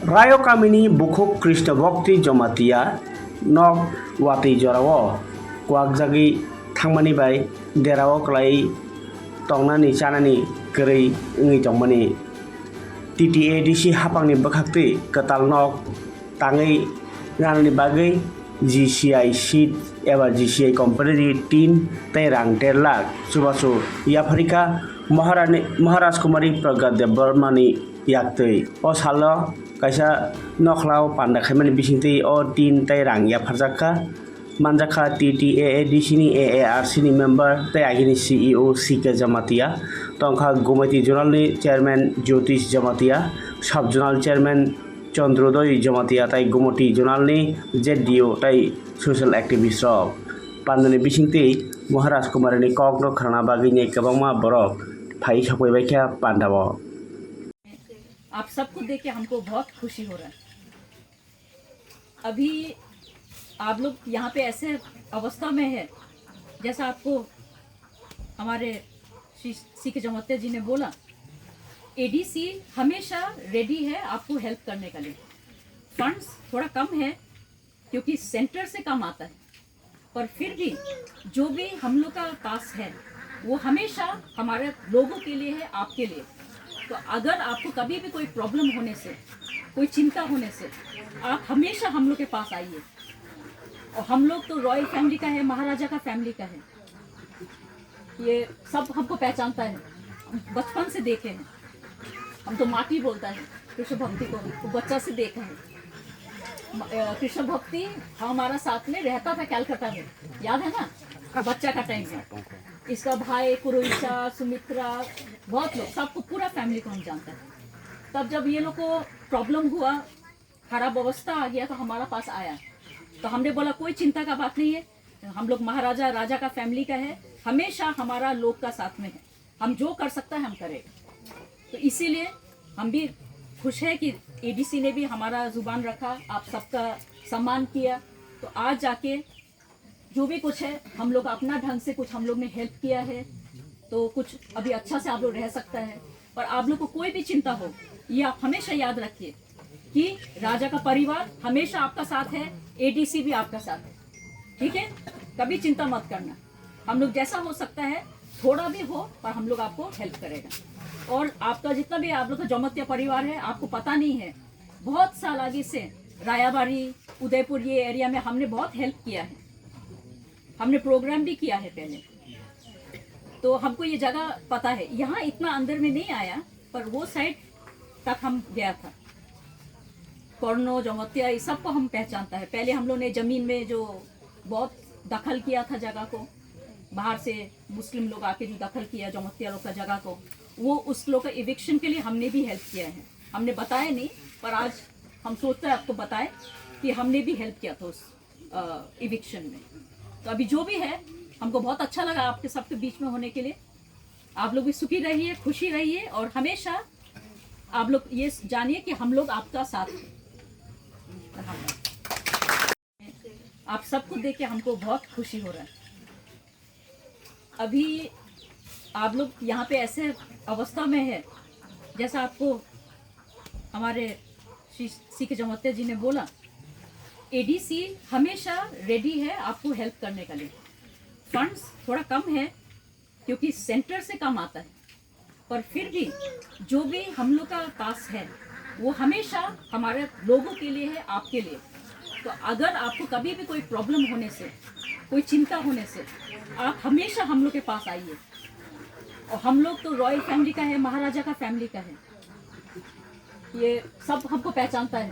Rayo kamini bukhuk Krishna Bhakti Jamatia nok wati jorao kwak jagi thangmani bai derao klai tongnani chanani grai ngi tongmani TTADC hapangni bakhakti katal nok tangai ranani bagai GCI seat ever GCI company tin tai rang 1.5 lakh subasu Yafarika Maharaj Kumari Pragat Debarmani yaktui o salo kaisa noklau panda khaimani bisingtui o tin tai rang yafarjaka manjaka TTAADC ni AARC ni member tai agini CEO CK Jamatia tongkha Gumati Journal ni chairman Jyotish Jamatia sub journal chairman Chandrodoy Jamatia tai Gumati Journal ni ZDO tai social activist rok pandani bisingtui Maharaj Kumari ni kokno khana bagi ni kabangma borok phai sapai baikha pandabo। आप सबको देख के हमको बहुत खुशी हो रहा है। अभी आप लोग यहाँ पे ऐसे अवस्था में है जैसा आपको हमारे श्री सीके जमोत्या जी ने बोला, एडीसी हमेशा रेडी है आपको हेल्प करने के लिए। फंड्स थोड़ा कम है क्योंकि सेंटर से कम आता है, पर फिर भी जो भी हम लोग का पास है वो हमेशा हमारे लोगों के लिए है, आपके लिए। तो अगर आपको कभी भी कोई प्रॉब्लम होने से, कोई चिंता होने से, आप हमेशा हम लोग के पास आइए। और हम लोग तो रॉयल फैमिली का है, महाराजा का फैमिली का है, ये सब हमको पहचानता है, हम बचपन से देखे हैं। हम तो माटी बोलता है कृष्ण भक्ति को, तो बच्चा से देखा है। कृष्ण भक्ति हमारा साथ में रहता था कलकत्ता में, याद है ना, बच्चा का टाइम में। इसका भाई कुरुइशा, सुमित्रा, बहुत लोग, सबको, पूरा फैमिली को हम जानते हैं। तब जब ये लोग को प्रॉब्लम हुआ, खराब अवस्था आ गया, तो हमारा पास आया। तो हमने बोला कोई चिंता का बात नहीं है, हम लोग महाराजा राजा का फैमिली का है, हमेशा हमारा लोग का साथ में है, हम जो कर सकता है हम करेंगे। तो इसीलिए हम भी खुश है कि एडीसी ने भी हमारा जुबान रखा, आप सबका सम्मान किया। तो आज जाके जो भी कुछ है, हम लोग अपना ढंग से कुछ हम लोग ने हेल्प किया है, तो कुछ अभी अच्छा से आप लोग रह सकता है। पर आप लोग को कोई भी चिंता हो, ये आप हमेशा याद रखिए कि राजा का परिवार हमेशा आपका साथ है, एडीसी भी आपका साथ है, ठीक है। कभी चिंता मत करना, हम लोग जैसा हो सकता है, थोड़ा भी हो, पर हम लोग आपको हेल्प करेगा। और आपका जितना भी आप लोग का जमत्या परिवार है, आपको पता नहीं है, बहुत साल आगे से रायाबाड़ी, उदयपुर, ये एरिया में हमने बहुत हेल्प किया है, हमने प्रोग्राम भी किया है पहले। तो हमको ये जगह पता है, यहाँ इतना अंदर में नहीं आया, पर वो साइड तक हम गया था। कर्नो, जमोत्या, ये सबको हम पहचानता है। पहले हम लोग ने जमीन में जो बहुत दखल किया था जगह को, बाहर से मुस्लिम लोग आके जो दखल किया जमोत्या लोग का जगह को, वो उस लोग का इविक्शन के लिए हमने भी हेल्प किया है। हमने बताया नहीं, पर आज हम सोचते हैं आपको बताएं कि हमने भी हेल्प किया था उस इविक्शन में। तो अभी जो भी है, हमको बहुत अच्छा लगा आपके सबके बीच में होने के लिए। आप लोग भी सुखी रहिए, खुशी रहिए, और हमेशा आप लोग ये जानिए कि हम लोग आपका साथ हैं। आप सबको देख के हमको बहुत खुशी हो रहा है। अभी आप लोग यहाँ पे ऐसे अवस्था में है जैसा आपको हमारे श्री सीके जमोत्या जी ने बोला, एडीसी हमेशा रेडी है आपको हेल्प करने के लिए। फंड्स थोड़ा कम है क्योंकि सेंटर से कम आता है, पर फिर भी जो भी हम लोग का पास है वो हमेशा हमारे लोगों के लिए है, आपके लिए। तो अगर आपको कभी भी कोई प्रॉब्लम होने से, कोई चिंता होने से, आप हमेशा हम लोग के पास आइए। और हम लोग तो रॉयल फैमिली का है, महाराजा का फैमिली का है, ये सब हमको पहचानता है,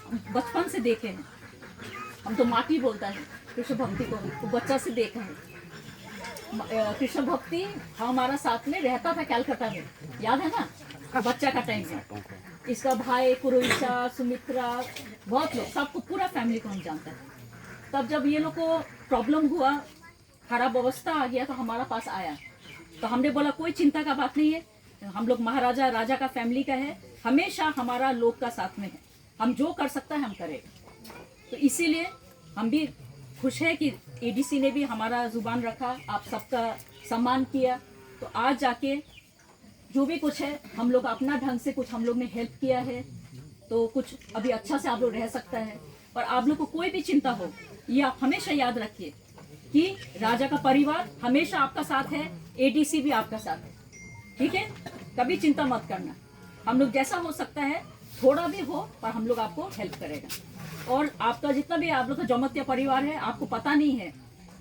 हम बचपन से देखे हैं। हम तो माटी बोलता है कृष्ण भक्ति को, तो बच्चा से देखा है। कृष्ण भक्ति हमारा साथ में रहता था कलकत्ता में, याद है ना, बच्चा का टाइम में। इसका भाई कुरुइशा, सुमित्रा, बहुत लोग, सबको, पूरा फैमिली को हम जानते हैं। तब जब ये लोग को प्रॉब्लम हुआ, खराब अवस्था आ गया, तो हमारा पास आया। तो हमने बोला कोई चिंता का बात नहीं है, हम लोग महाराजा राजा का फैमिली का है, हमेशा हमारा लोग का साथ में है, हम जो कर सकता है हम करेंगे। तो इसीलिए हम भी खुश है कि एडीसी ने भी हमारा जुबान रखा, आप सबका सम्मान किया। तो आज जाके जो भी कुछ है, हम लोग अपना ढंग से कुछ हम लोग ने हेल्प किया है, तो कुछ अभी अच्छा से आप लोग रह सकता है। पर आप लोग को कोई भी चिंता हो, ये आप हमेशा याद रखिए कि राजा का परिवार हमेशा आपका साथ है, एडीसी भी आपका साथ है, ठीक है। कभी चिंता मत करना, हम लोग जैसा हो सकता है थोड़ा भी हो पर हम लोग आपको हेल्प करेगा। और आपका जितना भी आप लोग का जमतिया परिवार है, आपको पता नहीं है,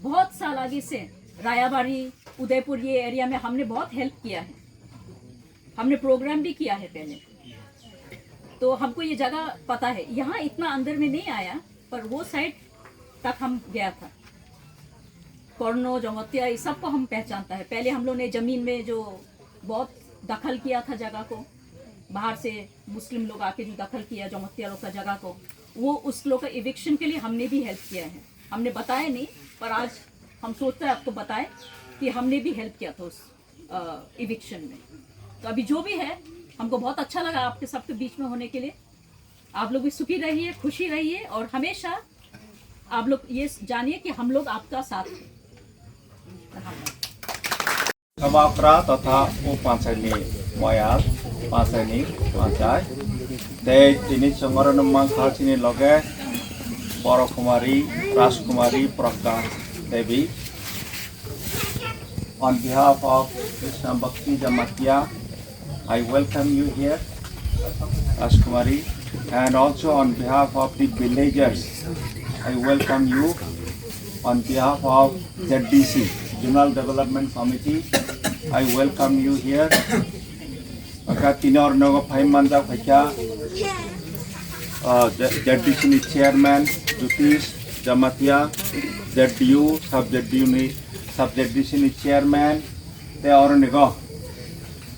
बहुत साल आगे से रायाबाड़ी उदयपुर ये एरिया में हमने बहुत हेल्प किया है, हमने प्रोग्राम भी किया है पहले, तो हमको ये जगह पता है। यहाँ इतना अंदर में नहीं आया पर वो साइड तक हम गया था। कर्नो जमतिया इस सबको हम पहचानता है। पहले हम लोग ने ज़मीन में जो बहुत दखल किया था जगह को, बाहर से मुस्लिम लोग आके जो दखल किया जमतिया लोग का जगह को, वो उस लोग का इविक्शन के लिए हमने भी हेल्प किया है। हमने बताया नहीं पर आज हम सोचते हैं आपको बताएं कि हमने भी हेल्प किया था उस इविक्शन में। तो अभी जो भी है हमको बहुत अच्छा लगा आपके सबके बीच में होने के लिए। आप लोग भी सुखी रहिए, खुशी रहिए और हमेशा आप लोग ये जानिए कि हम लोग आपका साथ हैं। Sabakra tata upansani moyal pansani pansai de tini songoran mangkhachini loge Parakumari Rajkumari Prakash Devi. On behalf of Krishna Bhakti Jamatia, I welcome you here, Rajkumari, and also on behalf of the villagers, I welcome you on behalf of ZDC, General Development Committee. I welcome you here. Maka tinor nogo paimanda phaicha ZDC ni chairman Jyotish Jamatia, ZDU sub ZDC ni chairman te ornigo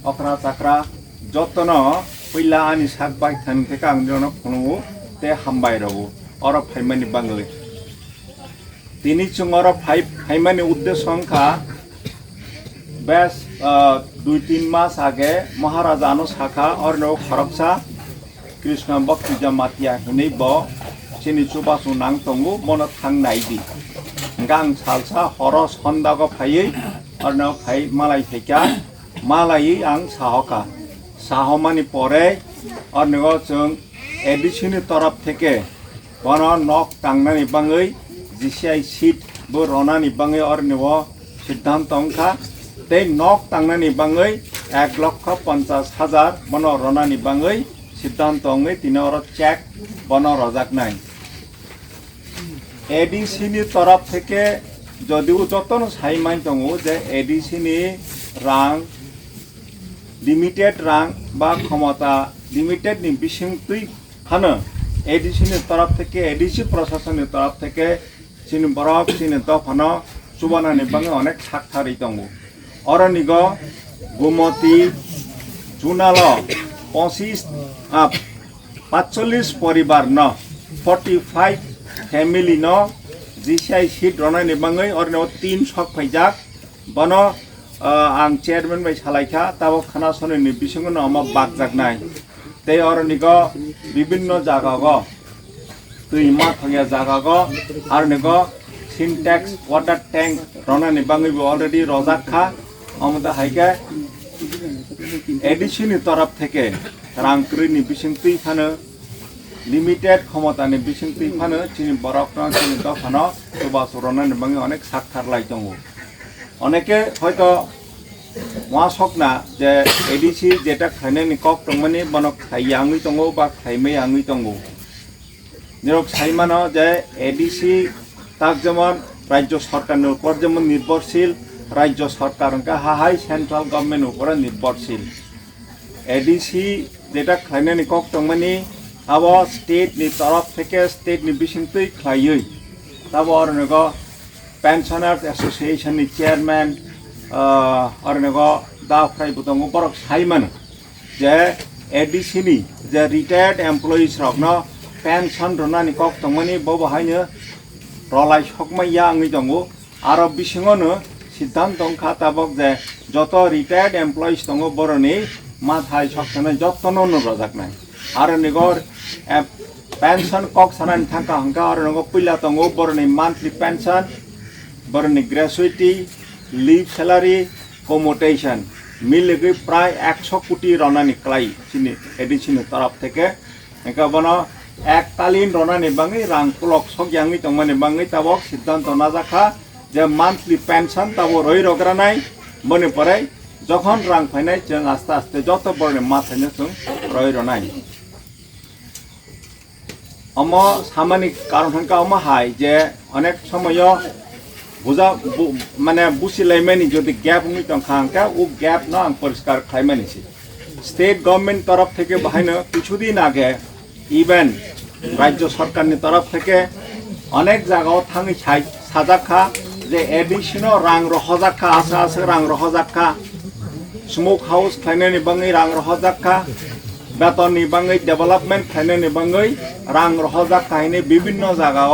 okra chakra jotono pila ani sakbai than ke kang jono phunu te hambai rogo oro phaimani bangle tini chungoro phaimani uddesho সংখ্যা বেশ 2-3 মাস আগে মহারাজানো শাখা और no खरबसा Krishna भक्ति जमातिया हिनै ब सिनि सुबासु नां तंगु मन थां नाइदि गां सालसा हर सन्दागो फायै और नो फाइ मालाय फैका मालाय आं साहका साहमानि परे और नो जों एडिसिनि तरफ থেকে बन नक टांगनानि बाङै जिसिआइ सीट बो रनानि बाङै और नो सिद्धांत अंखा ते नक टांगनानि बाङै 1,50,000 बन रनानि बाङै सिद्धांत अंगै तिनर चेक बन रजाक नाय एडीसी नि तरफ থেকে যদিও যতন সাইমান দङ যে एडीसी नि रां लिमिटेड रां बा क्षमता लिमिटेड नि बिसिंतै फानो एडीसी नि तरफ থেকে एडीसी प्रशासननि तरफ থেকে सिनि बरफ सिनि दफानो सुबानानि बाङै अनेक साकथारि दङ अरनिग गोमती जुनाल 45 परिवार न 45 फैमिली न जिसिआइ सीट रनानि बाङै और 3 सक फैजाक बन आं चेयरमैन बाय सालायखा ताबो खोनासननि बिसिङो न बागजाकनाय ते अरनिग विभिन्न जागागो दैमा थंया जागागो आरनिग सिंटेक्स वाटर टैंक रनानि बाङै अलरेडी रजाकखा अमदा हाइका एडिसिनि तरफ থেকে रांक्रिनि बिसिंतै फानो लिमिटेड क्षमतानि बिसिंतै फानो चिनि बरफना चिनि दफानो सुबास रनानि बाङै अनेक साकथार लाई दङ अनेके হয়তো ওয়া সকনা যে এডিসি যেটা খাইনানি কক দংমানি বনক খাইয়াङै दङ बा खाइमै आङै दङ निरक साइमानो जे एडिसि ताक जेमन राज्य सरकारनि ऊपर जेमन निर्भरशील राज्य सरकार का हाई सेंट्रल गवर्नमेंट ऊपर निर्भरशील एडीसी जेटा खाइनानि कक दंमानि अब स्टेट नि तरफ থেকে स्टेट नि बिसिंतै खायै तब और नगो पेंशनर्स एसोसिएशन नि चेयरमैन और नगो दा फ्राइ बुदंग बरक साइमान जे एडीसी नि जे रिटायर्ड एम्प्लॉइज रकनो पेंशन रनानि कक दंमानि बबहायनो रलाय सकमाया आङै दङ आरो बिसिङनो सिद्धांत अंखा ताबक जे जत रिटायर्ड एम्प्लॉइज दङ बरनि माथाय सकथानै जतन रजाकनाय आरो निगर पेंशन कक सानानि थांका हंका आरो नगो पहिला दङ बरनि मंथलि पेंशन बरनि ग्रेजुइटी लिव सैलारि कम्युटेशन मिलगै प्राय 100 कोटी रनानि क्लाय चिनि एडिसिनि तरफ থেকে engka bono ekkalin ronani bangi rang pulok sokyangi tongmani bangi tabok siddhanto najaka je monthly pension tabo roi rogranai boni pore যখন রাং ফাইনাই जों আস্তে আস্তে যত বড় মাথায় जों রই রনাই অম সামানিক কারণ হাঙ্কা অম হাই যে অনেক সময় বুঝা মানে বুঝিলাইমানি যদি গ্যাপ নি তংখা হাঙ্কা ও গ্যাপ ন আং পরিষ্কার খাইমানিছি স্টেট গভর্নমেন্ট তরফ থেকে বাহাইনো কিছুদিন আগে ইভেন রাজ্য সরকারের তরফ থেকে অনেক জায়গাও থাঙি সাজাখা যে এডিশনাল রাং রহজাখা আছে আছে রাং রহজাখা स्मोक हाउस खाने बंगई रांग रहजाखा बेतन बंगई डेवलपमेंट खाने बंगई रांग रहजाखा विभिन्न जगह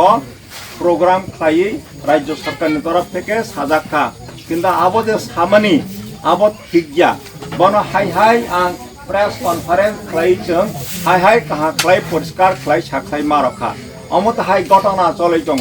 प्रोग्राम खाई राज्य सरकार तरफ থেকে সাজাখা কিন্তু আবো যে সামানি আবো ঠিকয়া বন হাই হাই আং প্রেস কনফারেন্স খাই जों হাই হাই কাহা খাই পরিষ্কার খাই সাখাই মারখা অমত হাই ঘটনা চলাই দङ